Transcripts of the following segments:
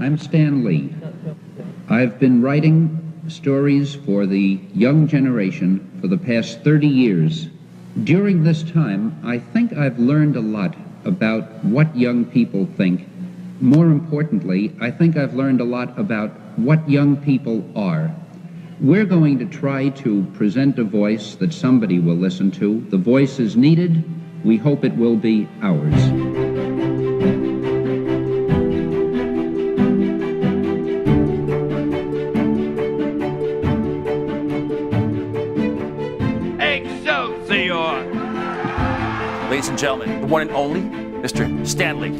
I'm Stanley. I've been writing stories for the young generation for the past 30 years. During this time, I think I've learned a lot about what young people think. More importantly, I think I've learned a lot about what young people are. We're going to try to present a voice that somebody will listen to. The voice is needed. We hope it will be ours. Excelsior! Ladies and gentlemen, the one and only Mr. Stanley.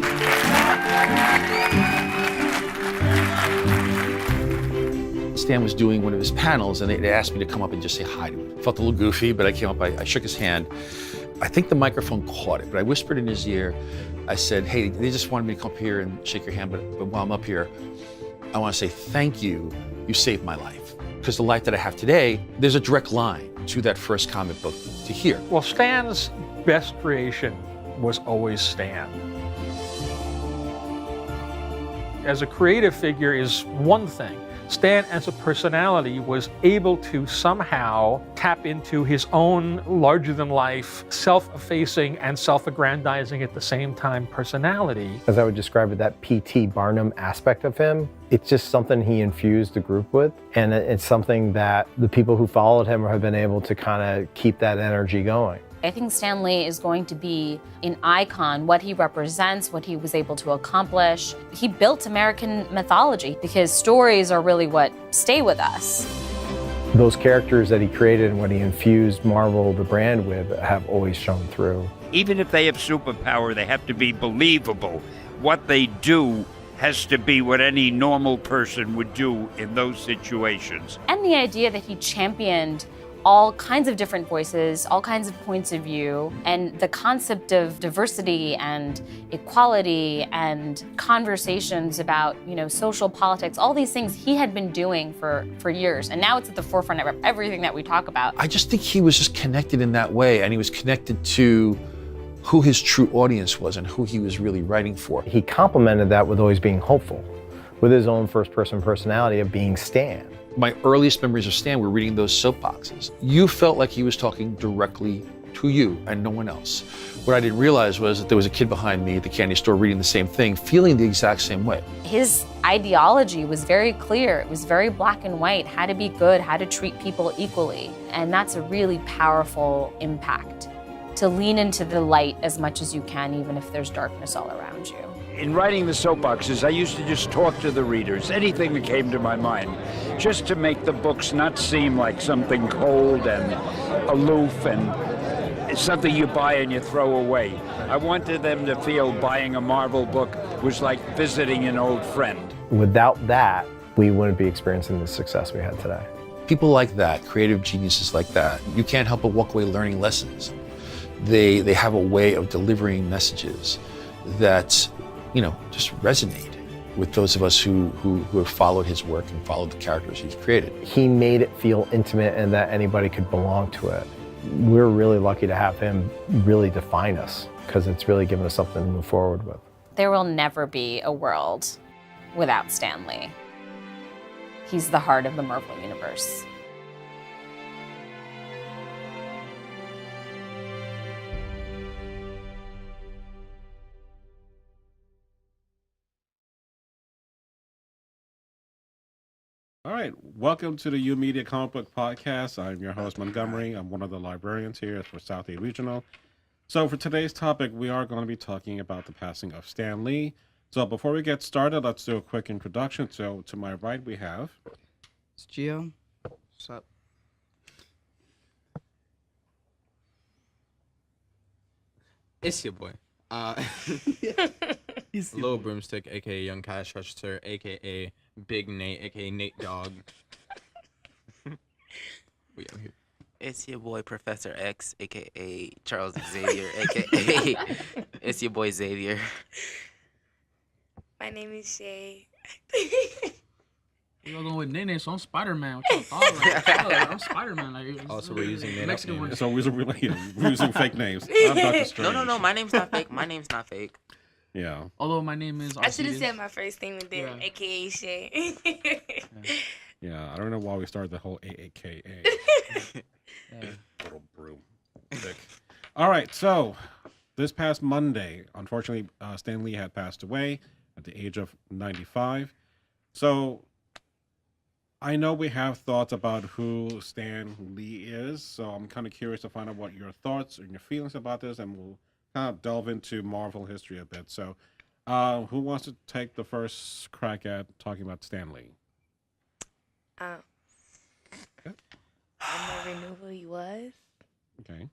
Stan was doing one of his panels, and they asked me to come up and just say hi to him. Felt a little goofy, but I came up, I shook his hand. I think the microphone caught it, but I whispered in his ear. I said, hey, they just wanted me to come up here and shake your hand, but while I'm up here, I want to say thank you. You saved my life. Because the life that I have today, there's a direct line to that first comic book to here. Well, Stan's best creation was always Stan. As a creative figure is one thing. Stan, as a personality, was able to somehow tap into his own larger-than-life, self-effacing and self-aggrandizing at the same time personality. As I would describe it, that P.T. Barnum aspect of him, it's just something he infused the group with, and it's something that the people who followed him have been able to kind of keep that energy going. I think Stanley is going to be an icon, what he represents, what he was able to accomplish. He built American mythology because stories are really what stay with us. Those characters that he created and what he infused Marvel, the brand, with have always shown through. Even if they have superpower, they have to be believable. What they do has to be what any normal person would do in those situations. And the idea that he championed all kinds of different voices, all kinds of points of view, and the concept of diversity and equality and conversations about, social politics, all these things he had been doing for years, and now it's at the forefront of everything that we talk about. I just think he was just connected in that way, and he was connected to who his true audience was and who he was really writing for. He complemented that with always being hopeful, with his own first-person personality of being Stan. My earliest memories of Stan were reading those soapboxes. You felt like he was talking directly to you and no one else. What I didn't realize was that there was a kid behind me at the candy store reading the same thing, feeling the exact same way. His ideology was very clear. It was very black and white, how to be good, how to treat people equally. And that's a really powerful impact, to lean into the light as much as you can, even if there's darkness all around you. In writing the soapboxes, I used to just talk to the readers, anything that came to my mind, just to make the books not seem like something cold and aloof and something you buy and you throw away. I wanted them to feel buying a Marvel book was like visiting an old friend. Without that, we wouldn't be experiencing the success we had today. People like that, creative geniuses like that, you can't help but walk away learning lessons. They have a way of delivering messages that just resonate with those of us who have followed his work and followed the characters he's created. He made it feel intimate and that anybody could belong to it. We're really lucky to have him really define us, because it's really given us something to move forward with. There will never be a world without Stanley. He's the heart of the Marvel Universe. All right, welcome to the U Media Comic Book Podcast. I'm your host, Montgomery. I'm one of the librarians here for South East Regional. So for today's topic, we are going to be talking about the passing of Stan Lee. So before we get started, let's do a quick introduction. So to my right, we have... It's Gio. What's up? It's your boy. Lil Broomstick, aka Young Cash Register, aka Big Nate, aka Nate Dog. We out here. It's your boy Professor X, aka Charles Xavier, aka it's your boy Xavier. My name is Shay. Y'all going with Nene, so I'm Spider-Man. What y'all thought? Like, I'm Spider-Man. Like, so we're using Mexican So we're using fake names. I'm Dr. Strange. No. My name's not fake. My name's not fake. Yeah. Although my name is I should have Arceus. said my first name in there, Yeah. aka Shay. Yeah. I don't know why we started the whole AAKA. Yeah. Little broom. Dick. All right. So this past Monday, unfortunately, Stanley had passed away at the age of 95. So I know we have thoughts about who Stan Lee is, so I'm kind of curious to find out what your thoughts and your feelings about this, and we'll kind of delve into Marvel history a bit. So, who wants to take the first crack at talking about Stan Lee? I never knew who he was. Okay.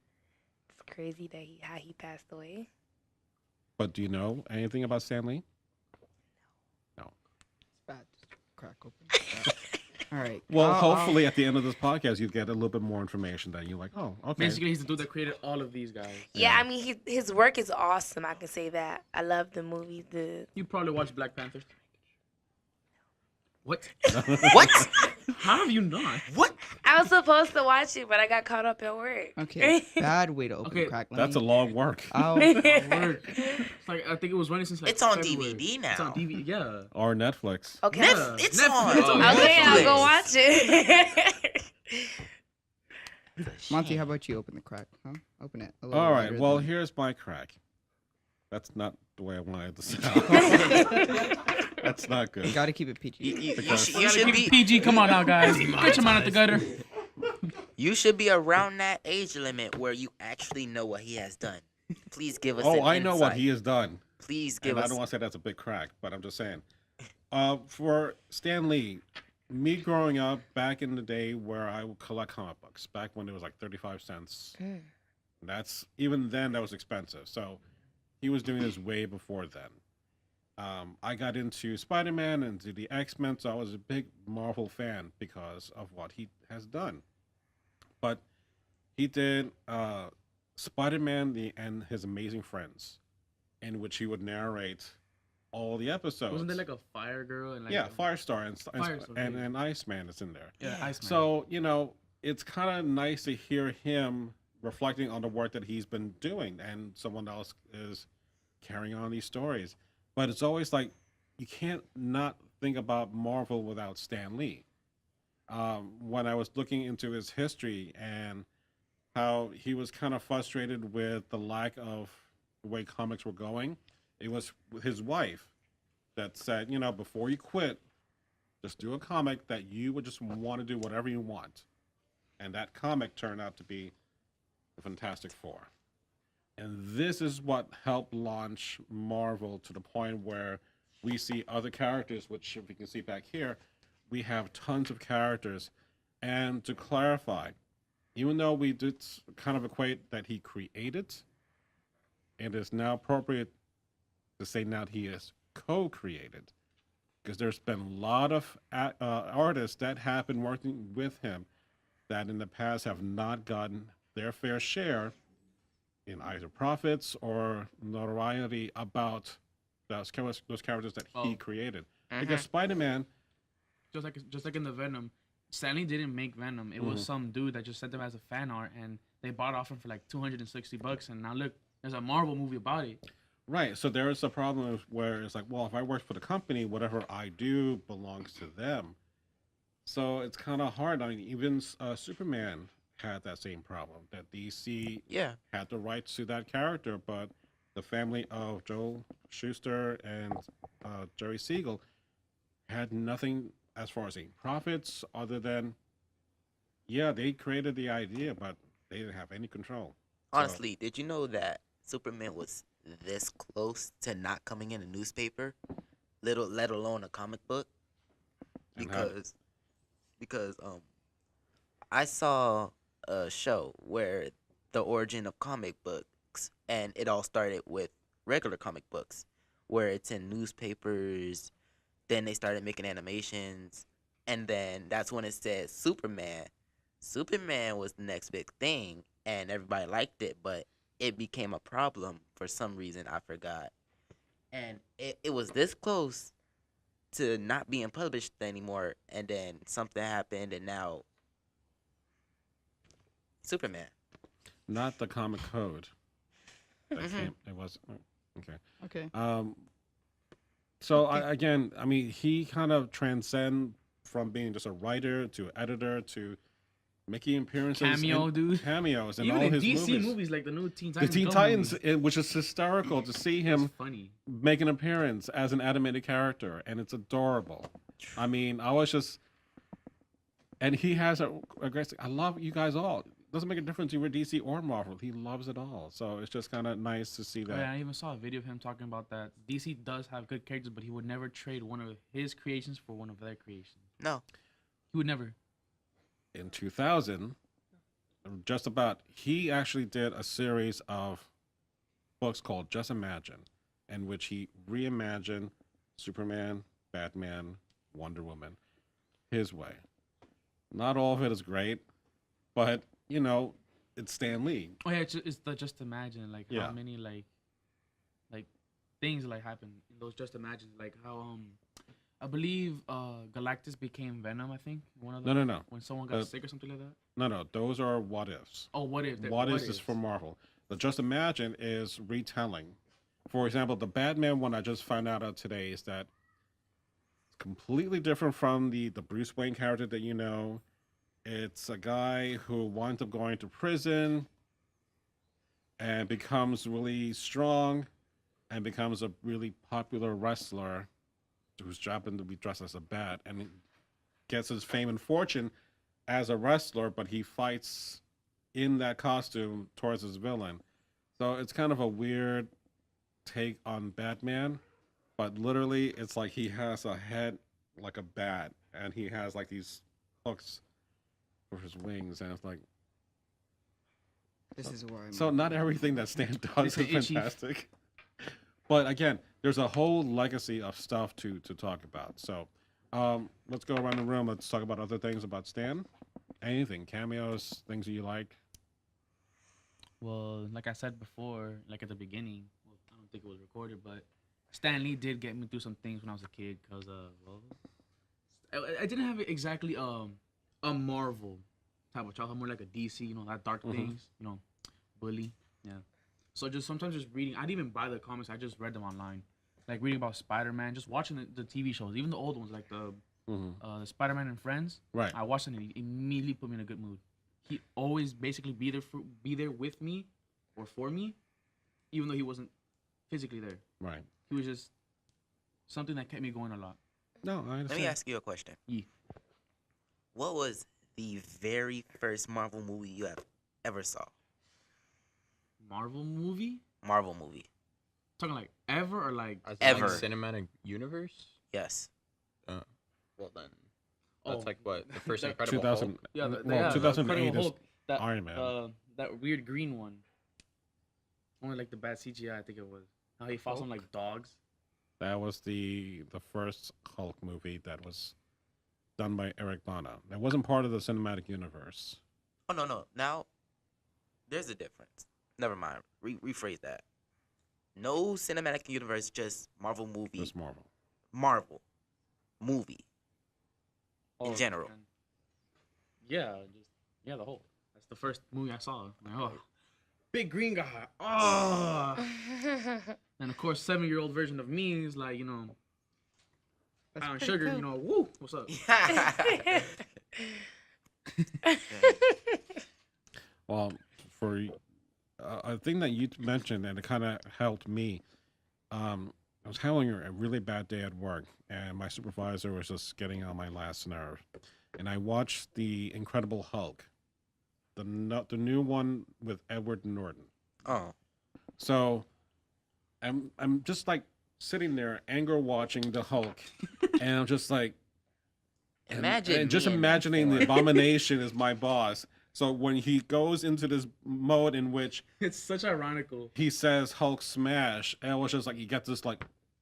It's crazy that how he passed away. But do you know anything about Stan Lee? No. It's bad. Just crack open. All right. Well, hopefully at the end of this podcast, you get a little bit more information that you're like, oh, okay. Basically, he's the dude that created all of these guys. Yeah, I mean, his work is awesome. I can say that. I love the movies. You probably watched Black Panther. What? What? How have you not? What? I was supposed to watch it, but I got caught up at work. Okay. Bad way to open Okay, crack. That's a long work. I'll, Work. It's like I think it was running since like It's on February. DVD now. It's on DVD. Yeah. Or Netflix. Okay. Yeah. It's Netflix. on. It's on Okay, I'll Netflix. go watch it. Monty, how about you open the crack? Huh? Open it. A little All right. wider Well, than- here's my crack. That's not the way I wanted to sound. That's not good. You gotta keep it PG. You Because- should be PG. Come on now, guys. Get your mind out the gutter. you should be around that age limit where you actually know what he has done. Please give us. Oh, an I know what insight. he has done. Please give And I us. don't want to say that's a big crack, but I'm just saying. For Stan Lee, me growing up back in the day where I would collect comic books, back when it was like 35 cents. That's even then that was expensive. So he was doing this way before then. I got into Spider-Man and to the X-Men, so I was a big Marvel fan because of what he has done. But he did Spider-Man and His Amazing Friends, in which he would narrate all the episodes. Wasn't there like a fire girl and like yeah, Firestar Firestar, and yeah. Iceman is in there. Yeah, Iceman. So, it's kind of nice to hear him reflecting on the work that he's been doing and someone else is carrying on these stories. But it's always like, you can't not think about Marvel without Stan Lee. When I was looking into his history and how he was kind of frustrated with the lack of the way comics were going, it was his wife that said, before you quit, just do a comic that you would just want to do whatever you want. And that comic turned out to be the Fantastic Four. And this is what helped launch Marvel to the point where we see other characters, which if you can see back here, we have tons of characters. And to clarify, even though we did kind of equate that he created, it is now appropriate to say now he is co-created. Because there's been a lot of artists that have been working with him that in the past have not gotten their fair share in either profits or notoriety about those characters that he created. Because Spider-Man, just like in the Venom, Stanley didn't make Venom. It was some dude that just sent them as a fan art, and they bought off him for like $260. And now look, there's a Marvel movie about it. right, so there is a problem where it's like, well, if I work for the company, whatever I do belongs to them. So it's kind of hard. I mean, even Superman had that same problem, that DC had the rights to that character, but the family of Joel Shuster and Jerry Siegel had nothing as far as any profits other than, they created the idea, but they didn't have any control. Honestly, did you know that Superman was this close to not coming in a newspaper, let alone a comic book? Because I saw a show where the origin of comic books, and it all started with regular comic books, where it's in newspapers. Then they started making animations, and then that's when it said Superman. Superman was the next big thing, and everybody liked it, but it became a problem for some reason. I forgot. And it was this close to not being published anymore, and then something happened, and now Superman. Not the comic code. That came, it was Okay. Okay. So I mean, he kind of transcend from being just a writer to editor to making appearances, cameos in Even all in his DC movies. like the new Teen The Titans. Teen Go Titans, movie. which is hysterical to see him funny. make an appearance as an animated character, and it's adorable. I mean, I was just, and he has a great. I love you guys all. Doesn't make a difference if you're DC or Marvel. He loves it all, so it's just kind of nice to see that. Yeah, I even saw a video of him talking about that. DC does have good characters, but he would never trade one of his creations for one of their creations. No, he would never. In 2000, he actually did a series of books called Just Imagine, in which he reimagined Superman, Batman, Wonder Woman his way. Not all of it is great, but you know, it's Stan Lee. Oh yeah, it's the Just Imagine, like how many like things like happen in those Just Imagine, like how I believe Galactus became Venom. I think one of them. No. When someone got sick or something like that. No, those are what ifs. Oh, what if? What ifs is for Marvel. The Just Imagine is retelling. For example, the Batman one I just found out of today is that it's completely different from the Bruce Wayne character that you know. It's a guy who winds up going to prison and becomes really strong and becomes a really popular wrestler who's happened to be dressed as a bat and gets his fame and fortune as a wrestler, but he fights in that costume towards his villain. So it's kind of a weird take on Batman, but literally it's like he has a head like a bat and he has like these hooks for his wings, and it's like this is why. So not everything that Stan does is fantastic, but again, there's a whole legacy of stuff to talk about. So let's go around the room. Let's talk about other things about Stan. Anything, cameos, things that you like. Well, like I said before, like at the beginning, well, I don't think it was recorded, but Stanley did get me through some things when I was a kid, because I didn't have exactly a Marvel type of childhood, more like a DC, you know, that dark things, you know, bully, yeah. So just sometimes just reading, I didn't even buy the comics, I just read them online, like reading about Spider-Man, just watching the TV shows, even the old ones, like the Spider-Man and Friends. Right. I watched it and it immediately put me in a good mood. He always basically be there with me or for me, even though he wasn't physically there. Right. He was just something that kept me going a lot. No, I understand. Let me ask you a question. Yeah. What was the very first Marvel movie you have ever saw? Marvel movie? Marvel movie. Talking like ever or like ever? Like cinematic universe? Yes. Well then, that's like what the first Incredible 2000. Hulk? Yeah, 2008 is that, Iron Man. That weird green one. Only like the bad CGI, I think it was. How he fought on like dogs. That was the first Hulk movie that was done by Eric Bana. That wasn't part of the cinematic universe. Oh no. Now, there's a difference. Never mind. Rephrase that. No cinematic universe, just Marvel movie. Just Marvel. Marvel movie. In Oh, general. Yeah, the whole. That's the first movie I saw. Like, oh, big green guy. Oh. And of course, 7-year-old version of me is like, you know, Brown Sugar, cool. you know, woo, what's up? Well, for a thing that you mentioned, and it kind of helped me. I was having a really bad day at work, and my supervisor was just getting on my last nerve. And I watched the Incredible Hulk, the new one with Edward Norton. Oh. So, I'm just like sitting there, anger watching the Hulk, and I'm just like, Imagine just me in that imagining the form. Abomination is my boss. So when he goes into this mode in which It's such ironical. he says Hulk smash, and it was just like you get this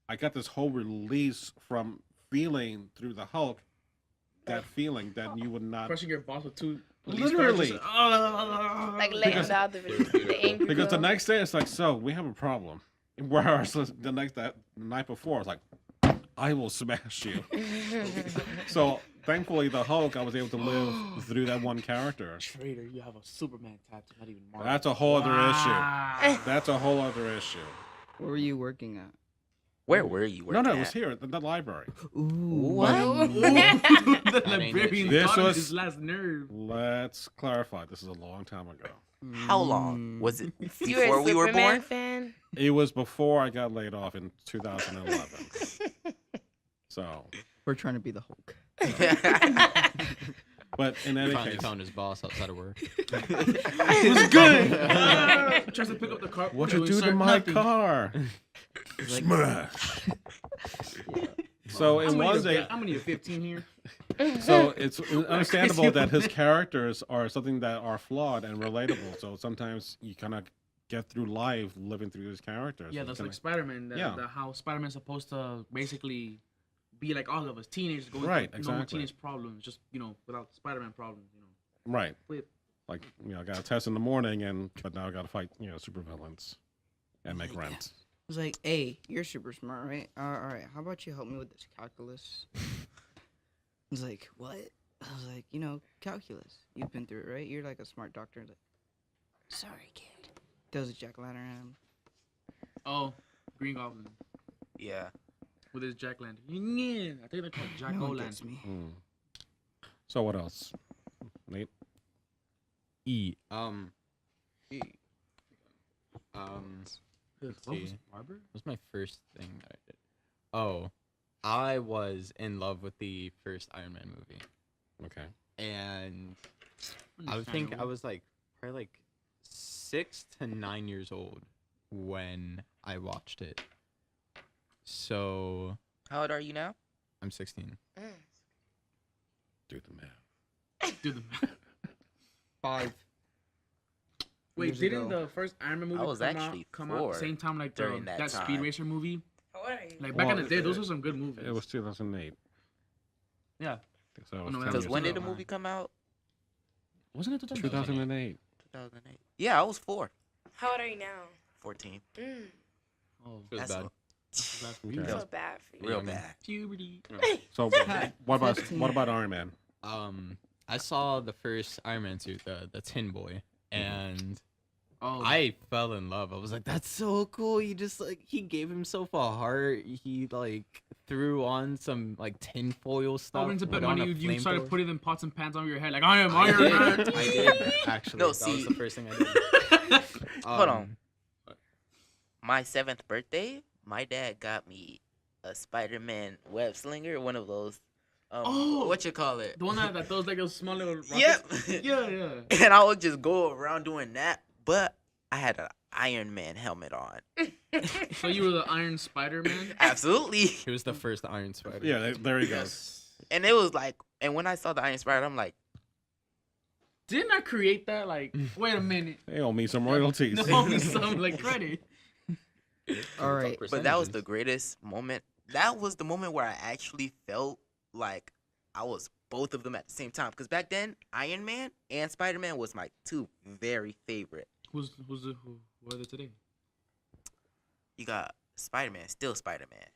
I got this whole release from feeling through the Hulk, that feeling that you would not Crushing your boss with two. literally. Like letting out the angry Because the girl. next day it's like, so we have a problem. Whereas the night before it's like, I will smash you. So thankfully the Hulk, I was able to live through that one character. Traitor, you have a Superman tattoo, not even Marvel. That's a whole other Wow. issue. That's a whole other issue. Where were you working at? Where were you working No, at? it was here at the library. What? The librarian This thought of was- his last nerve. Let's clarify. This is a long time ago. How long? Was it You were a before we were Superman born? fan? It was before I got laid off in 2011. So, We're trying to be the Hulk. but in any Finally case, found his boss outside of work. It was good. Tries to pick up the car. what you and do to start my nothing. car? Smash. So in one day, How many? 15 here. so it's understandable that his characters are something that are flawed and relatable. So sometimes you kind of get through life living through these characters. Yeah, It's that's kinda- like Spider-Man. Yeah. How Spider-Man's supposed to basically be like all of us, teenagers going Right, through normal exactly. teenage problems, just without Spider-Man problems. right. Flip. Like I got a test in the morning, but now I got to fight supervillains and make rent. I was like, hey, you're super smart, right? All right, how about you help me with this calculus? I was like, what? I was like, calculus. You've been through it, right? You're like a smart doctor. Like, sorry, kid. There was a jack-o'-lantern. Oh, Green Goblin Yeah. with his Jack Lantern. Yeah, I think they're called Jack No O' one gets Lantern. me. So what else, Nate? Let's What was see. Barber? What's my first thing that I did? Oh, I was in love with the first Iron Man movie, Okay. and I think I was like probably like 6 to 9 years old when I watched it. So How old are you now? I'm 16. Do the math. Do the 5. Wait, Years didn't ago. the first Iron Man movie I was come actually out at 4 the same time like during that, that Speed time. Racer movie? How old are you? Like back in Well, the day, those were some good movies. It was 2008. Yeah. So it was No, 10 that Because was years when ago. did the movie come out? Wasn't it 2008. 2008. Yeah, I was 4. How old are you now? 14. Mm. Oh, It was That's bad. what- Okay. I feel bad for you. real Yeah, man. bad. puberty. So what about Iron Man? I saw the first Iron Man suit, the Tin Boy, and Oh, I fell in love. I was like, that's so cool. He just like he gave himself a heart. He like threw on some like tinfoil stuff. into put bed on money, a you started flamethrower. putting them pots and pans on your head like I am I Iron did. Man. I did actually. No, that see- was the first thing I did. Hold on. My 7th birthday, my dad got me a Spider-Man web slinger, one of those. Oh! What you call it? The one that throws like those small little rockets. Yep. Yeah. And I would just go around doing that, but I had an Iron Man helmet on. So you were the Iron Spider-Man? Absolutely. He was the first Iron Spider. Yeah, there he goes. Yes. And it was like, and when I saw the Iron Spider, I'm like, Didn't I create that? Like, wait a minute. They owe me some royalties. No, me some like credit. All right. but that was the greatest moment. That was the moment where I actually felt like I was both of them at the same time. Because back then, Iron Man and Spider-Man was my 2 very favorite. Who are they today? You got Spider-Man, still Spider-Man.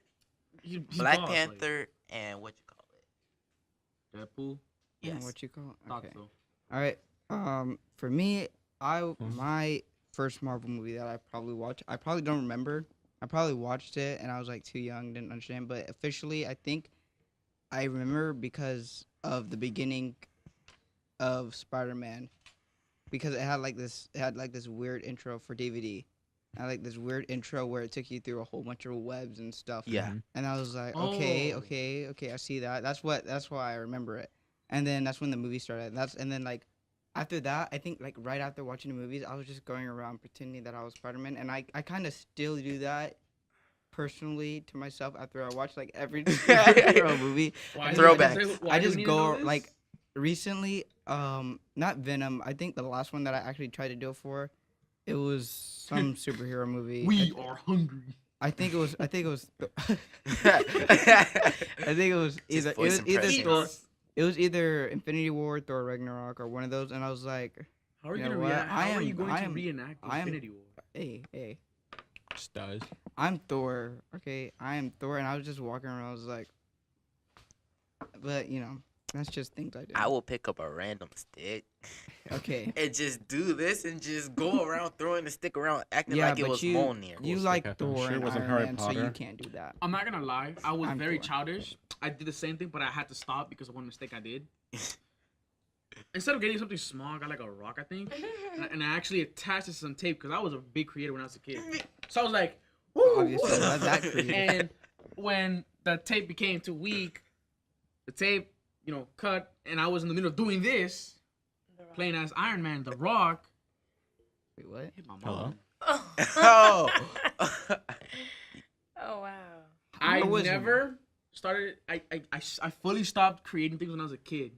He Black boss, Panther, and what you call it? Like, Deadpool. Yes. What you call it? Thought Okay. so. All right. For me, my first Marvel movie that I probably watched, I probably don't remember. I probably watched it and I was like too young, didn't understand. But officially, I think I remember because of the beginning of Spider-Man, because it had like this weird intro for DVD. It had like this weird intro where it took you through a whole bunch of webs and stuff. Yeah. And I was like, Oh. okay, I see that. That's why I remember it. And then that's when the movie started. And then like after that, I think like right after watching the movies, I was just going around pretending that I was Spider-Man, and I kind of still do that personally to myself after I watch like every superhero movie. Why Throwbacks. I just go like recently, not Venom. I think the last one that I actually tried to do it for, it was some superhero movie. We are hungry. I think it was. I think it was His either. voice impressions. It was either Infinity War, Thor Ragnarok, or one of those, and I was like, How are you You know gonna what? react? How are you going I to am- reenact I am- Infinity War? hey, Just does. I'm Thor. Okay, I am Thor, and I was just walking around. I was like, but That's just things I do. I will pick up a random stick. Okay. And just do this and just go around throwing the stick around, acting Yeah, like it but was you Mjolnir. you Stick like at them. Thor Sure and wasn't Iron Harry Man, so you Potter. can't do that. I'm not gonna lie. I was I'm very Thor. childish. I did the same thing, but I had to stop because of one mistake I did. Instead of getting something small, I got like a rock, I think, and I actually attached it to some tape because I was a big creator when I was a kid. So I was like, woo! Obviously, not that creative. And when the tape became too weak, the tape, cut, and I was in the middle of doing this, playing as Iron Man, The Rock. Wait, what? Hit my mom. Oh. Oh wow. I Where was he? never started. I fully stopped creating things when I was a kid,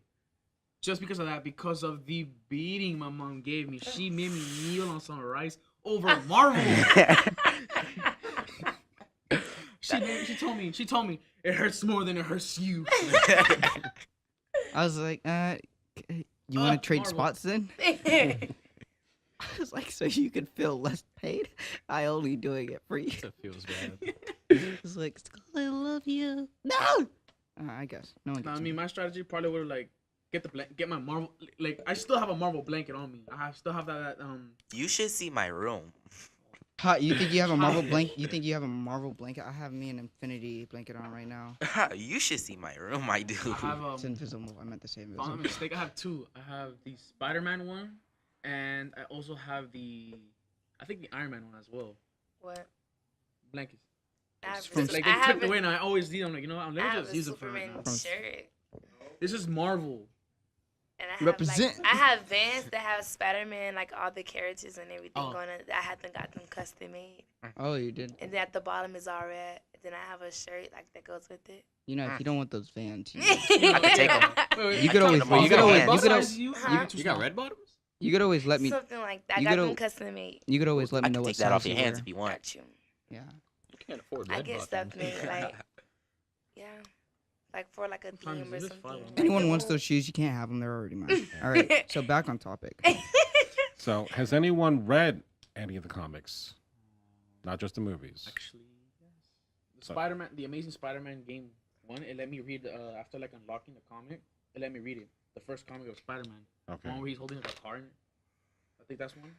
just because of that. Because of the beating my mom gave me, she made me kneel on some rice over Marvel. She told me it hurts more than it hurts you. I was like, you want to trade Marvel. spots then? I was like, so you could feel less pain? I only doing it for you. That feels bad. It's like, I love you. No! I guess. No one No, gets I me. mean, my strategy probably would have get my Marvel. Like, I still have a Marvel blanket on me. Still have that. You should see my room. You think you have a Marvel blanket? You think you have a Marvel blanket? I have me an Infinity blanket on right now. You should see my room, I do. I have It's invisible. I meant to say If I'm invisible. not mistaken, I have two. I have the Spider-Man one, and I also have the Iron Man one as well. What? Blankets. I have, From- Like I they have took it away, and I always need them. Like, I let me have just a use it for right Superman now. shirt. This is Marvel. And I have Represent. I have Vans that have Spider-Man, like all the characters and everything Oh. on it. I had them got them custom made. Oh, you did. And then at the bottom is all red. And then I have a shirt like that goes with it. You know, if you don't want those Vans, you, I can take them. Wait, You could always- them off you could my always- hands. you could Besides you, Huh? You got red bottoms? you could always let me. Something like that. I you got gotta- them custom made. You could always let I me know can what take that off size your you hands wear. if you want. Got you. Yeah. You can't afford I red get bottoms. stuff made like, yeah, like for like a Sometimes theme or it is something. fun. Like Anyone the wants whole- those shoes, you can't have them. They're already mine. All right. So back on topic. So, has anyone read any of the comics? Not just the movies. Actually, yes. The So- Spider-Man, the Amazing Spider-Man game one, it let me read after like unlocking the comic. It let me read it. The first comic of Spider-Man. Okay. One where he's holding like a car in it. I think that's one.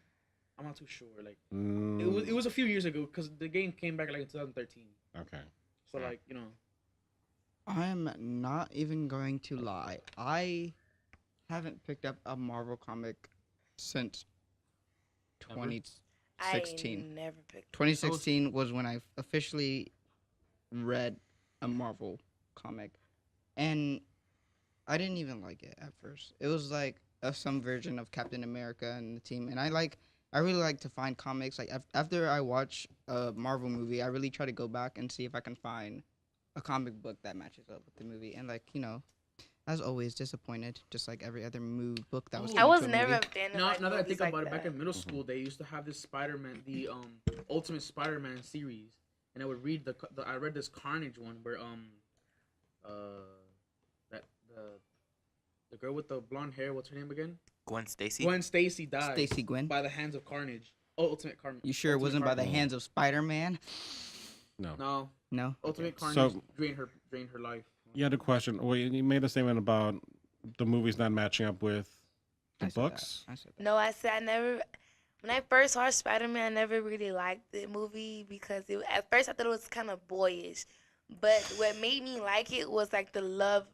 I'm not too sure. Like Mm, it was a few years ago because the game came back like in 2013. okay. So like I'm not even going to lie. I haven't picked up a Marvel comic since Ever? 2016. I never picked. 2016 was when I officially read a Marvel comic, and I didn't even like it at first. It was like some version of Captain America and the team, and I really like to find comics. Like after I watch a Marvel movie, I really try to go back and see if I can find a comic book that matches up with the movie. And as always, disappointed, just like every other book that was. I turned I was into a never movie. a fan of now like, that I movies think like about it, back that. in middle school, they used to have this Spider-Man, the Ultimate Spider-Man series, and I would read I read this Carnage one where that the girl with the blonde hair, what's her name again? Gwen Stacy. Gwen Stacy died. Stacy Gwen. By the hands of Carnage. Oh, Ultimate Carnage. You sure it wasn't by the Carnage. hands of Spider-Man? No. No. No. Ultimate Carnage So- drained her life. You had a question. Well, you made a statement about the movies not matching up with the I said that. books. I said that. No, I said I never. When I first watched Spider-Man, I never really liked the movie because at first I thought it was kind of boyish, but what made me like it was like the love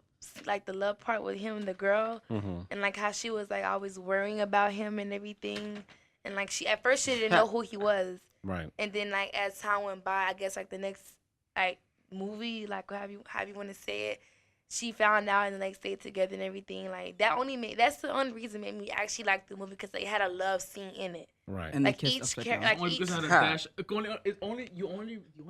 part with him and the girl, Mm-hmm. and like how she was like always worrying about him and everything, and like she at first she didn't know who he was, Right. and then like as time went by, I guess like the next like movie, like how you want to say it, she found out and then they stayed together and everything. Like that's the only reason made me actually like the movie because they had a love scene in it. Right. And Like they kissed each upside char- down. like Only because it had a Huh. dash. The only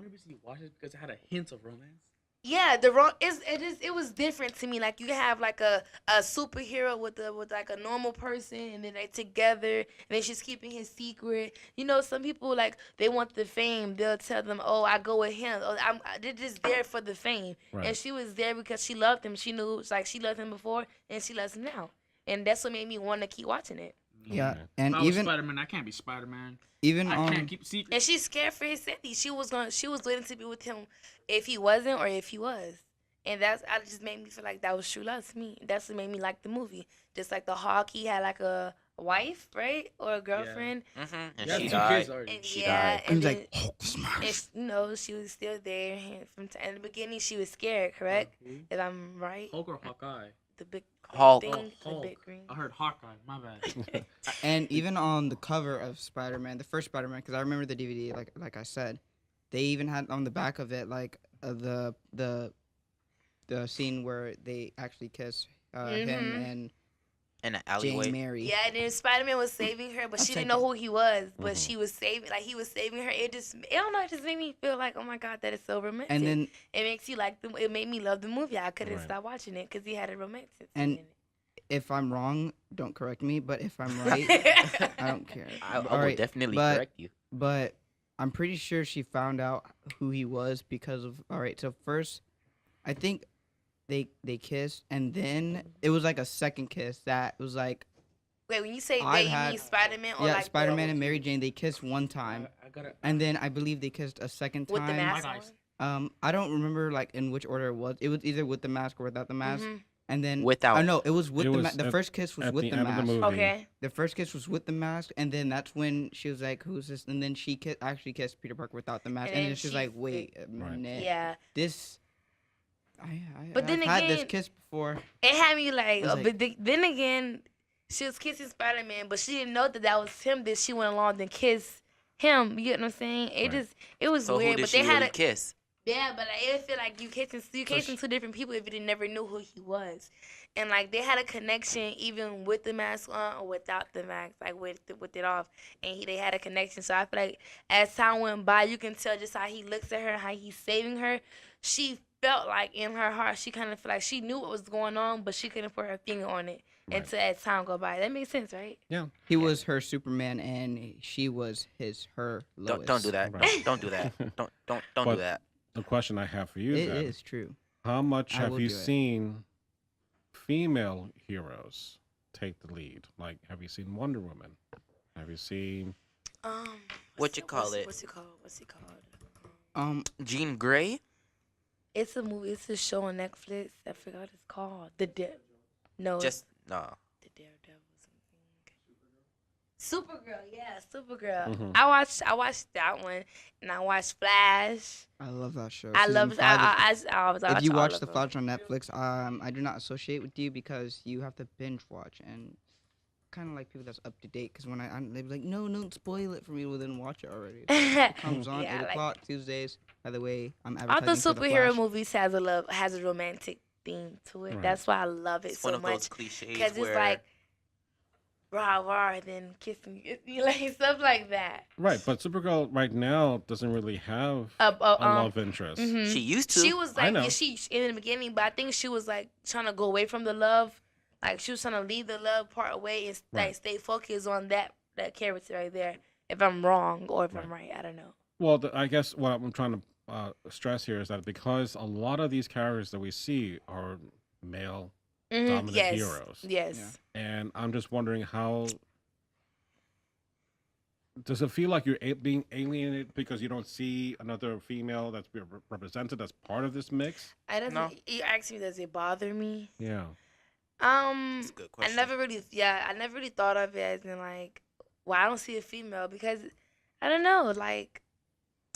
reason you watch it because it had a hint of romance. Yeah, it was different to me. Like you have like a superhero with like a normal person, and then they together, and then she's keeping his secret. You know, some people like they want the fame. They'll tell them, "Oh, I go with him. Oh, they're just there for the fame." Right. And she was there because she loved him. She knew like she loved him before, and she loves him now. And that's what made me want to keep watching it. Yeah, Okay. and If I was even Spider-Man, I can't be Spider-Man. even I on can't keep secrets. And she's scared for his safety. She was waiting to be with him if he wasn't or if he was. And that just made me feel like that was true love to me. That's what made me like the movie. Just like the Hawk, he had like a wife, right, or a girlfriend. And Yeah, she 2 died. kids already. And She yeah, died. He and was then like, Hulk smash. she was still there. And in the beginning, she was scared, correct? Who? If I'm right, Hulk or Hawkeye? the big Hulk. thing, the Hulk. big green. I heard Hawkeye. My bad. And even on the cover of Spider-Man, the first Spider-Man, because I remember the DVD, like I said, they even had on the back of it like the scene where they actually kiss him and In the alleyway. Jane Mary. Yeah, and then Spider-Man was saving her, but she didn't know who he was. But she was saving, like he was saving her. I don't know, it just made me feel like, oh my God, that is so romantic. And then it makes you like it made me love the movie. I couldn't Right. stop watching it because he had a romantic scene And in it. if I'm wrong, don't correct me. But if I'm right, I don't care. I All will right, definitely but- correct you. But I'm pretty sure she found out who he was because of. All right, so first, I think they kissed, and then it was like a second kiss that was like, Wait, when you say I've they, you had- mean Spider-Man or yeah, like Spider-Man and Mary Jane. They kissed one time, I gotta. and then I believe they kissed a second with the time. mask My on? guys. I don't remember like in which order it was. It was either with the mask or without the mask. Mhm. And then Without. Oh no, it was with It the was mask. The at- first kiss was At with the the end of mask. the movie. Okay. The first kiss was with the mask, and then that's when she was like, "Who's this?" And then she actually kissed Peter Parker without the mask, And and, then then she's she- like, "Wait a Right. minute, Yeah. this." But I've then had this again- kiss before. It had me like, I was but then again, she was kissing Spider-Man, but she didn't know that was him. That she went along and kissed him. You get what I'm saying? It was So who weird. did But she they had really a kiss? yeah, but I feel like you kissing two different people if you never knew who he was, and like they had a connection even with the mask on or without the mask, like with it off, and they had a connection. So I feel like as time went by, you can tell just how he looks at her, how he's saving her. She felt like in her heart, she kind of felt like she knew what was going on, but she couldn't put her finger on it until as time go by. That makes sense, right? Yeah. He was her Superman, and she was her Lois. Don't do that. Right. Don't do that. Don't But do that. The question I have for you It then, is true. how much I have will you do it. seen female heroes take the lead? Like, have you seen Wonder Woman? Have you seen What you call it? What's it called? Jean Grey? It's a movie. It's a show on Netflix. I forgot what it's called. No, Just no. the Daredevil something. Supergirl, yeah, Supergirl. Mhm. I watched that one, and I watched Flash. I love that show. I Season love. 5 is- I if you all watch of The them. Flash on Netflix, I do not associate with you because you have to binge watch, and kind of like people that's up to date. Because when they be like, no, don't spoil it for me. Well, then watch it already. It comes on Yeah, 8 like- o'clock Tuesdays. By the way, I'm All advertising the for The superhero Flash. movies has a romantic theme to it. Right. That's why I love it It's so one of those much. cliches Because it's where like rah rah, then kissing, like stuff like that. right? But Supergirl right now doesn't really have a love interest. mhm. she used to. She was I like, know. yeah, she in the beginning, but I think she was like trying to go away from the love. Like she was trying to leave the love part away and like Right. stay focused on that character right there. If I'm wrong or if I'm right, I don't know. Well, I guess what I'm trying to stress here is that because a lot of these characters that we see are male dominant Yes. heroes, Yes. Yeah. and I'm just wondering how does it feel like you're being alienated because you don't see another female that's being represented as part of this mix? I don't. No. You asked me, does it bother me? Yeah. That's a good I question. never really thought of it as in like, well, I don't see a female because I don't know, like.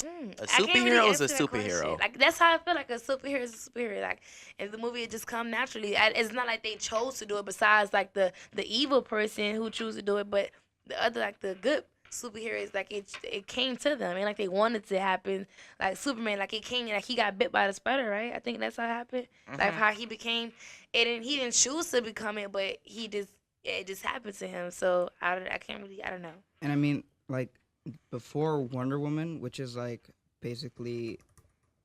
A I can't really superhero is a answer that question. superhero. Like that's how I feel. Like a superhero is a superhero. Like if the movie had just come naturally, it's not like they chose to do it. Besides, like the evil person who chose to do it, but the other like the good superheroes, like it came to them and like they wanted it to happen. Like Superman, like it came, like he got bit by the spider, right? I think that's how it happened. Like how he became. He didn't choose to become it, but it just happened to him. So I can't really, I don't know. And I mean, like, before Wonder Woman, which is like basically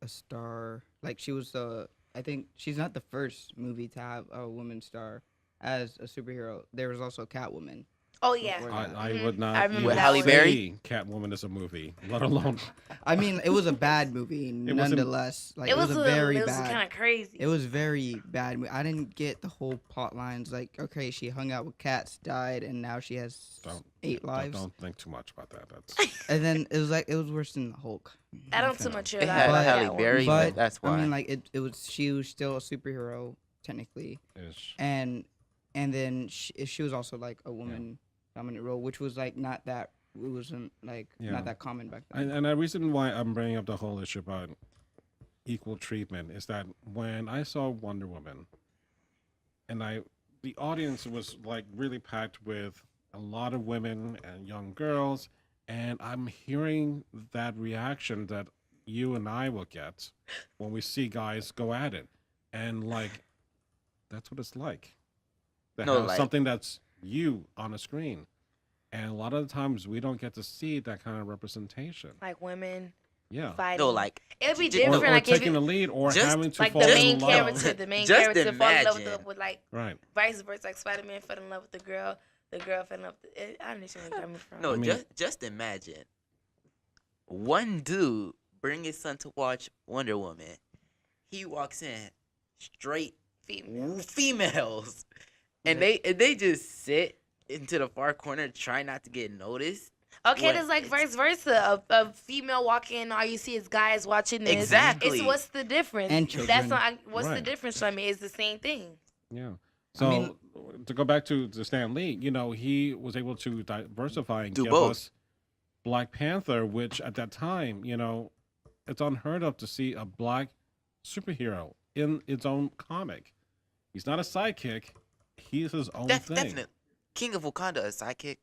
a star, like she was I think she's not the first movie to have a woman star as a superhero. There was also Catwoman. Oh yeah. I would not I remember even With that Halle one. Berry? say Catwoman is a movie, let alone. I mean, it was a bad movie, wasn't- nonetheless. Like, it was a very bad. kind of crazy. It was very bad. I didn't get the whole plot lines. Like, okay, she hung out with cats, died, and now she has Don't- 8 lives. Don't think too much about that. That's And then it was worse than the Hulk. I don't too much hear It that. had But- Halle Berry, but that's why. I mean, like she was still a superhero technically, ish. and then she was also like a woman dominant role, which was like not that. It wasn't like Yeah. not that common back then. And the reason why I'm bringing up the whole issue about equal treatment is that when I saw Wonder Woman, and the audience was like really packed with a lot of women and young girls, and I'm hearing that reaction that you and I will get when we see guys go at it, and like that's what it's like. To No, have like- something that's you on a screen. And a lot of the times we don't get to see that kind of representation. Like women Yeah. fighting. No, like It'd be j- different. Or like if taking it, the lead or just having to like fall the Just main in love. character, the main Just character fall in love imagine. with like Right. vice versa. Like Spider-Man fell in love with the girl fell in love with I understand where you're coming from. no, I mean- just imagine one dude bring his son to watch Wonder Woman. He walks in straight females, and they just sit into the far corner, try not to get noticed. Okay, What- there's like vice versa. A female walking, all you see is guys watching this. Exactly. It's what's the difference? And That's children. not. What's the Right. difference? I mean, it's the same thing. Yeah. So mean- to go back to Stan Lee, he was able to diversify and Do give both. us Black Panther, which at that time, it's unheard of to see a black superhero in its own comic. He's not a sidekick. He's his own thing. Definitely, King of Wakanda, a sidekick.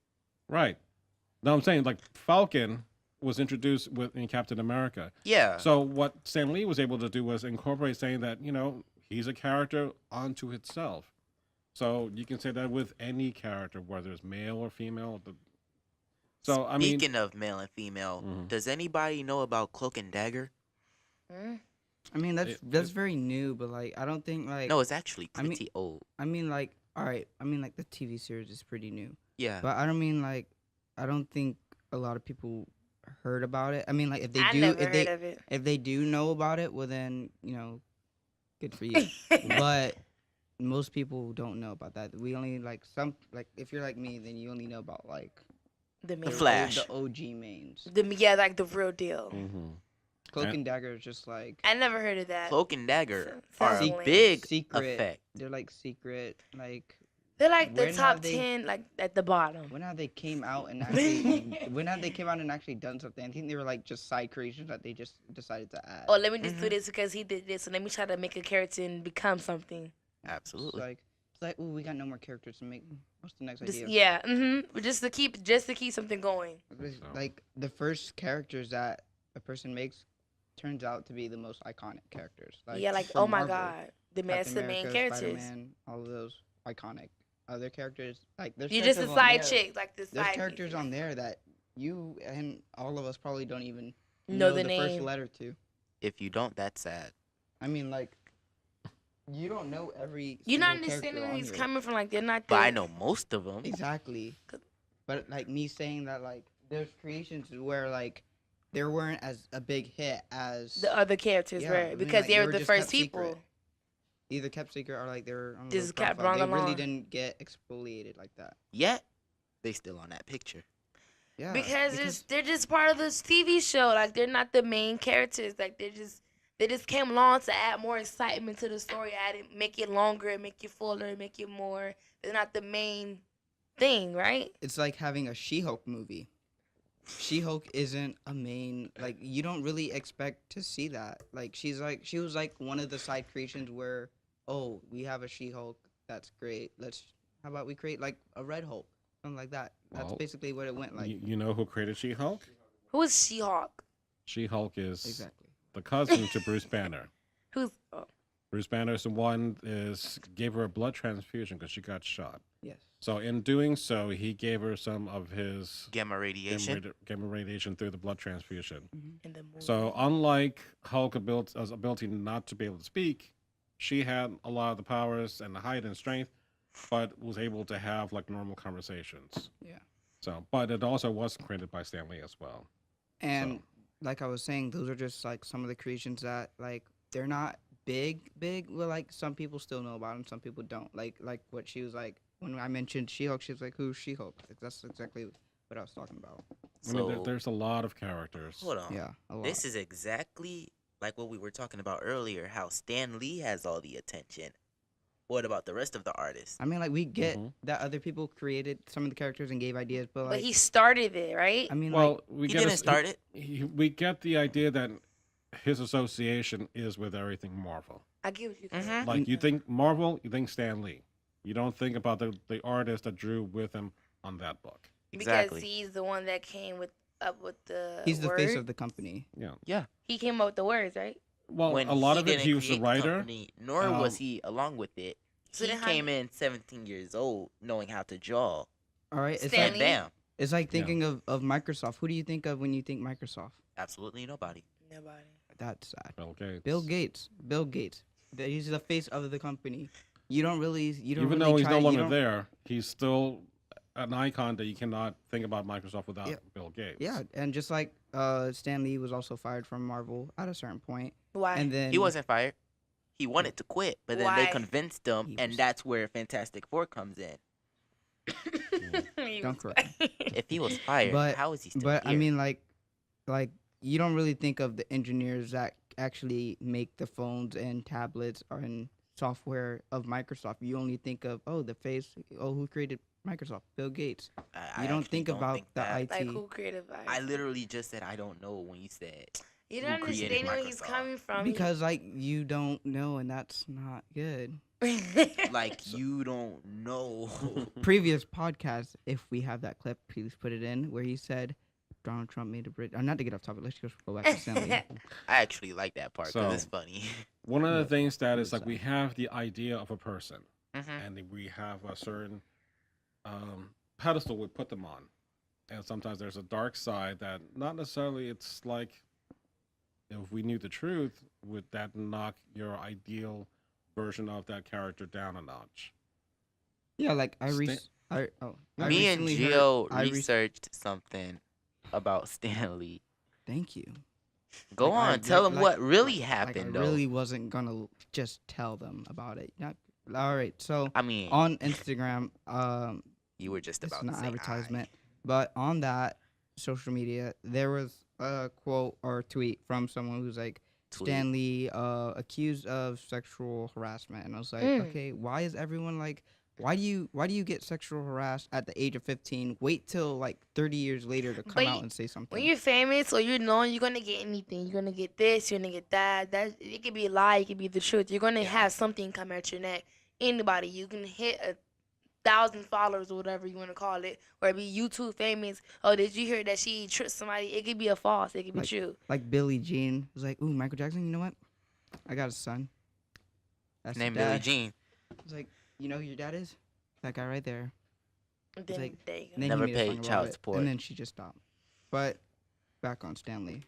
Right. No, I'm saying like Falcon was introduced in Captain America. Yeah. So what Stan Lee was able to do was incorporate saying that, he's a character unto itself. So you can say that with any character, whether it's male or female. So I mean, Speaking of male and female, Mhm. does anybody know about Cloak and Dagger? I mean, that's It- very new, but like I don't think like No, it's actually I mean- pretty old. I mean like all right. I mean like the TV series is pretty new, Yeah. but I don't mean like I don't think a lot of people heard about it. I mean like if they I do never if heard they of it. if they do know about it, well then good for you. But most people don't know about that. We only like if you're like me, then you only know about like The main, Flash. the OG mains. like the real deal. mhm. Cloak And- and Dagger is just like I never heard of that. Cloak and Dagger Sounds are lame. a big secret. effect. They're like secret. Like They're like the When top have they- 10, like at the bottom. when have they came out and actually when have they came out and actually done something? I think they were like just side creations that they just decided to add. Oh, let me just do this because he did this, so let me try to make a character and become something. It's Absolutely. like ooh, we got no more characters to make. What's the next Just, idea? yeah, just to keep something going. Like the first characters that a person makes turns out to be the most iconic characters. Yeah, like from oh my Marvel, god, that's the main America, characters. Spider-Man, all of those iconic. Other characters like there's You're just a characters on side there- chick, like the There's side. characters pieces. on there that you and all of us probably don't even Know the first name. letter to. If you don't, that's sad. I mean, like, you don't know every. You're not single character understanding where on he's here. coming from. Like they're not. But I the- know most of them. Exactly. But like me saying that, like, there's creations where like there weren't as a big hit as the other characters, Yeah, I right? mean, Because like, they they were were the just first kept secret. people. either kept secret or like they were on a Just low kept profile. They wrong really along. didn't get exfoliated like that. Yet, they still on that picture. Yeah. Because they're just part of this TV show. Like they're not the main characters. Like they just came along to add more excitement to the story, make it longer, make it fuller, make it more. They're not the main thing, right? it's like having a She-Hulk movie. She-Hulk isn't a main, like, you don't really expect to see that. Like she was like one of the side creations where, oh, we have a She-Hulk, that's great. How about we create like a Red Hulk, something like that. That's Well, basically what it went like. You know who created She-Hulk? Who is She-Hulk? She-Hulk is Exactly. the cousin to Bruce Banner. Who's Bruce Banner is the one gave her a blood transfusion because she got shot. Yes. So in doing so, he gave her some of his Gamma radiation. gamma radiation through the blood transfusion. in the movie? So unlike Hulk's ability not to be able to speak, she had a lot of the powers and the height and strength but was able to have like normal conversations. Yeah. So, but it also was created by Stanley as well. And So, like I was saying, those are just like some of the creations that like they're not big, well, like some people still know about them, some people don't. Like what she was like when I mentioned She-Hulk, she was like, "Who's She-Hulk?" Like, that's exactly what I was talking about. I mean, So there's a lot of characters. hold on. Yeah, a lot. This is exactly like what we were talking about earlier. How Stan Lee has all the attention. What about the rest of the artists? I mean, like we get that other people created some of the characters and gave ideas, but like But he started it, right? I mean, Well, like we He get didn't start it. We get the idea that his association is with everything Marvel. I get what you're saying. Like you think Marvel, you think Stan Lee. You don't think about the artist that drew with him on that book. Exactly. Because he's the one that came up with the he's the word. face of the company. Yeah. Yeah. He came up with the words, right? Well, When a lot of it, didn't he was the create writer. company, nor was he along with it. So He then how came did- in 17 years old, knowing how to draw. All right, it's Stan like Lee? Bam. it's like thinking of Microsoft. Who do you think of when you think Microsoft? Absolutely nobody. Nobody. That's sad. Bill Gates. Bill Gates. He's the face of the company. You don't really. Even really though he's try, no you longer don't- there, he's still an icon that you cannot think about Microsoft without Bill Gates. Yeah, and just like Stan Lee was also fired from Marvel at a certain point. Why? And then He wasn't fired. He wanted to quit, but then they Why? convinced him, and that's where Fantastic Four comes in. He Don't was correct. If he was fired, But how is he still But here? I mean, like you don't really think of the engineers that actually make the phones and tablets and software of Microsoft. You only think of the face. Oh, who created Microsoft? Bill Gates. I You don't actually think about think the that. IT. like who created it? I literally just said I don't know when you said You who don't created understand where he's Microsoft. coming from. Because like you don't know, and that's not good. like you don't know. Previous podcast, if we have that clip, please put it in where he said Donald Trump made a bridge. Not to get off topic. Let's just go back to Stanley. I actually like that part because So- it's funny. One of the Yeah. things that is like So- we have the idea of a person, Mhm. and then we have a certain pedestal we put them on, and sometimes there's a dark side that not necessarily. It's like if we knew the truth, would that knock your ideal version of that character down a notch? Yeah, like I Stan- Me and recently Gio heard- researched something about Stanley. Thank you. Go Like, on, tell them like- what really like, happened, I though. really wasn't gonna just tell them about it. Not all right. So I mean, on Instagram, you were just it's about not to say advertisement, but on that social media, there was a quote or tweet from someone who's like, Tweet. Stanley accused of sexual harassment, and I was like, okay, why is everyone like? Why do you get sexual harassed at the age of 15? Wait till like 30 years later to come But out and say something. when you're famous or you're known, you're gonna get anything. You're gonna get this. You're gonna get that. That it could be a lie. It could be the truth. You're gonna have something come at your neck. Anybody, you can hit 1,000 followers or whatever you want to call it, or be YouTube famous. Oh, did you hear that she tricked somebody? It could be a false. It could be true. Like Billie Jean was like, ooh, Michael Jackson. You know what? I got a son. That's Name his dad. Billie Jean. I was like, you know who your dad is? That guy right there. And It's then like- there you go. And then he Never made a song paid about child it, support. And then she just stopped. But back on Stanley.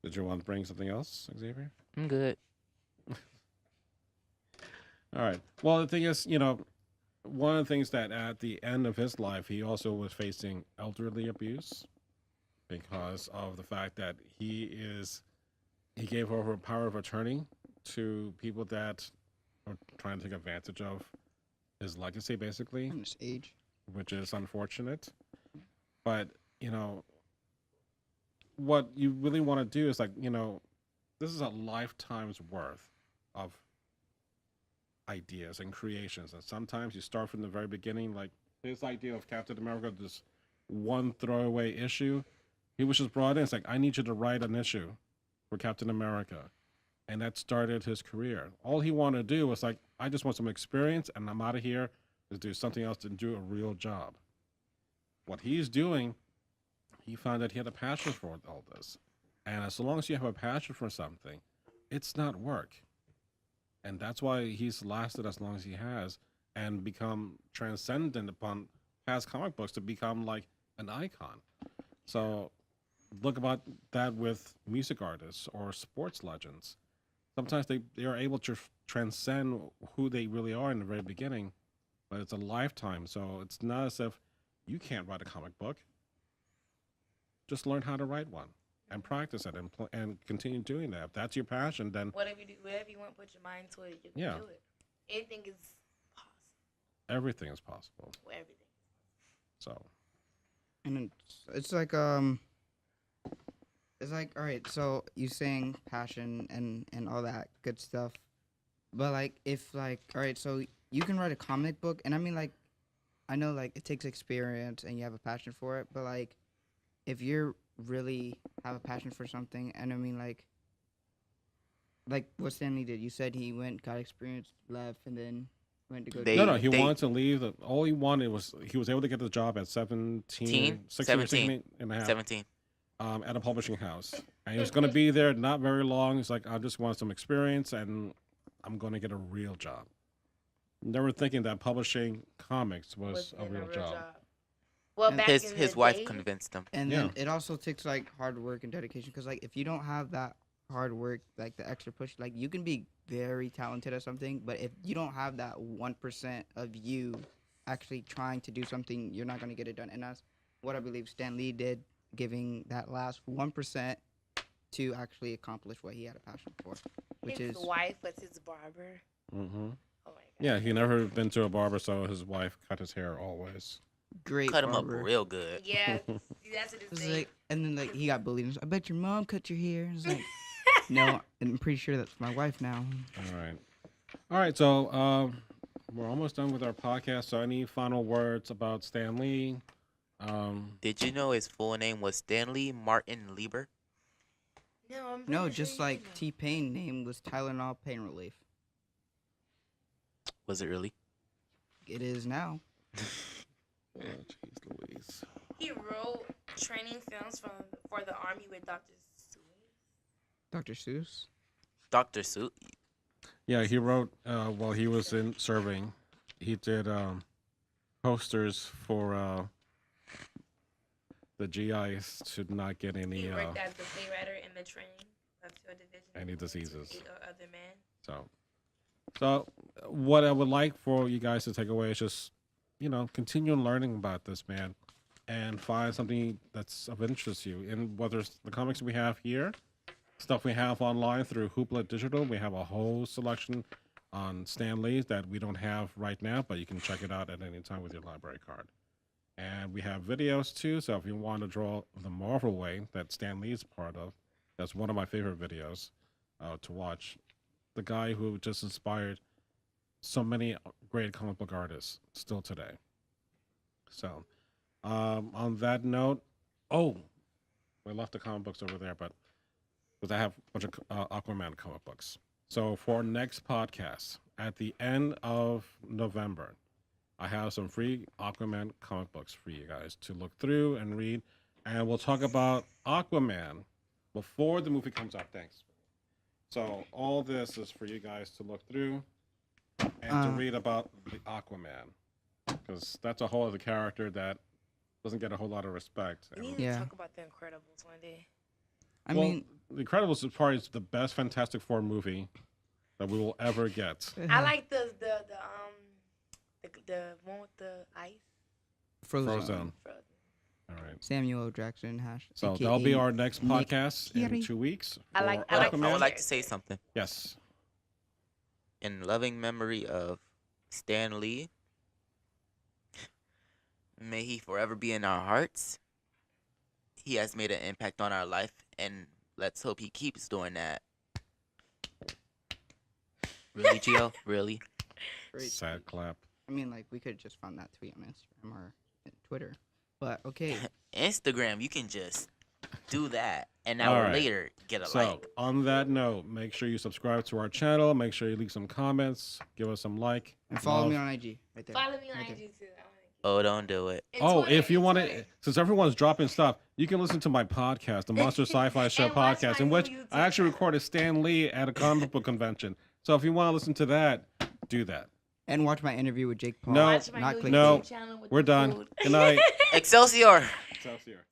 Did you want to bring something else, Xavier? I'm good. All right. Well, the thing is, one of the things that at the end of his life, he also was facing elderly abuse because of the fact that he gave over power of attorney to people that are trying to take advantage of his legacy, basically, On his age. which is unfortunate. But, what you really want to do is this is a lifetime's worth of ideas and creations, and sometimes you start from the very beginning. Like his idea of Captain America, this one throwaway issue, he was just brought in. It's like, I need you to write an issue for Captain America, and that started his career. All he wanted to do was like, I just want some experience, and I'm out of here to do something else and do a real job. What he's doing, he found that he had a passion for all this, and as long as you have a passion for something, it's not work. And that's why he's lasted as long as he has and become transcendent upon past comic books to become like an icon. So look about that with music artists or sports legends. sometimes they are able to transcend who they really are in the very beginning, but it's a lifetime. So it's not as if you can't write a comic book. Just learn how to write one and practice it and continue doing that. If that's your passion, then whatever you want, put your mind to it, you can do it. Anything is possible. Everything is possible. Everything. So. And it's like all right. So you saying passion and all that good stuff, but like if like all right, so you can write a comic book, and I mean like, I know like it takes experience and you have a passion for it, but like if you're really have a passion for something, and I mean like what Stanley did, you said he went, got experience, left, and then went to go. He wanted to leave. All he wanted was he was able to get the job at 17 and a half. 17. At a publishing house, and he was going to be there not very long. He's like, I just want some experience, and I'm going to get a real job. Never thinking that publishing comics was a real job. Well, his wife convinced him. And then it also takes like hard work and dedication, because like if you don't have that hard work, like the extra push, like you can be very talented at something, but if you don't have that 1% of you actually trying to do something, you're not going to get it done. And that's what I believe Stan Lee did, giving that last 1% to actually accomplish what he had a passion for, which his is wife was his barber. Mm-hmm. Oh my God. Yeah, he never been to a barber, so his wife cut his hair always. Great. Cut barber. him up real good. Yeah, that's what it's like, and then like he got bullied. I bet your mom cut your hair. It's like, no, I'm pretty sure that's my wife now. All right. So we're almost done with our podcast. So any final words about Stan Lee? Did you know his full name was Stanley Martin Lieber? No, just like T-Pain name was Tylenol Pain Relief. Was it really? It is now. Oh, jeez Louise. He wrote training films for the Army with Dr. Seuss. Dr. Seuss? Dr. Seuss? Yeah, he wrote while he was in serving. He did posters for the GIs to not get any He worked as the play writer in the training of field division. Any diseases. Other men. So what I would like for you guys to take away is just, continue learning about this man and find something that's of interest to you. And whether it's the comics we have here, stuff we have online through Hoopla Digital, we have a whole selection on Stan Lee's that we don't have right now, but you can check it out at any time with your library card. And we have videos too, so if you want to draw the Marvel way that Stan Lee's part of, that's one of my favorite videos to watch. The guy who just inspired so many great comic book artists still today. So, on that note, we left the comic books over there, but because I have a bunch of Aquaman comic books. So for our next podcast, at the end of November, I have some free Aquaman comic books for you guys to look through and read, and we'll talk about Aquaman before the movie comes out. Thanks. So all this is for you guys to look through and to read about the Aquaman, because that's a whole other character that doesn't get a whole lot of respect. We need to talk about The Incredibles one day. I mean, The Incredibles is probably the best Fantastic Four movie that we will ever get. I like the one with the ice. Frozen. All right. Samuel L. Jackson #. So that'll be our next podcast in 2 weeks. I would like to say something. Yes. In loving memory of Stan Lee, may he forever be in our hearts. He has made an impact on our life, and let's hope he keeps doing that. Really, Gio? Really? Great. Sad clap. I mean, like, we could have just found that tweet on Instagram or Twitter. But, okay. Instagram, you can just do that, and an hour later, get a like. So, on that note, make sure you subscribe to our channel. Make sure you leave some comments. Give us some like. And follow me on IG. Right there. Follow me on IG, too. Oh, don't do it. If you want to, since everyone's dropping stuff, you can listen to my podcast, the Monster Sci-Fi Show podcast, in which I actually recorded Stan Lee at a comic book convention. So if you want to listen to that, do that. And watch my interview with Jake Paul. No, we're done. Good night. Excelsior. Excelsior.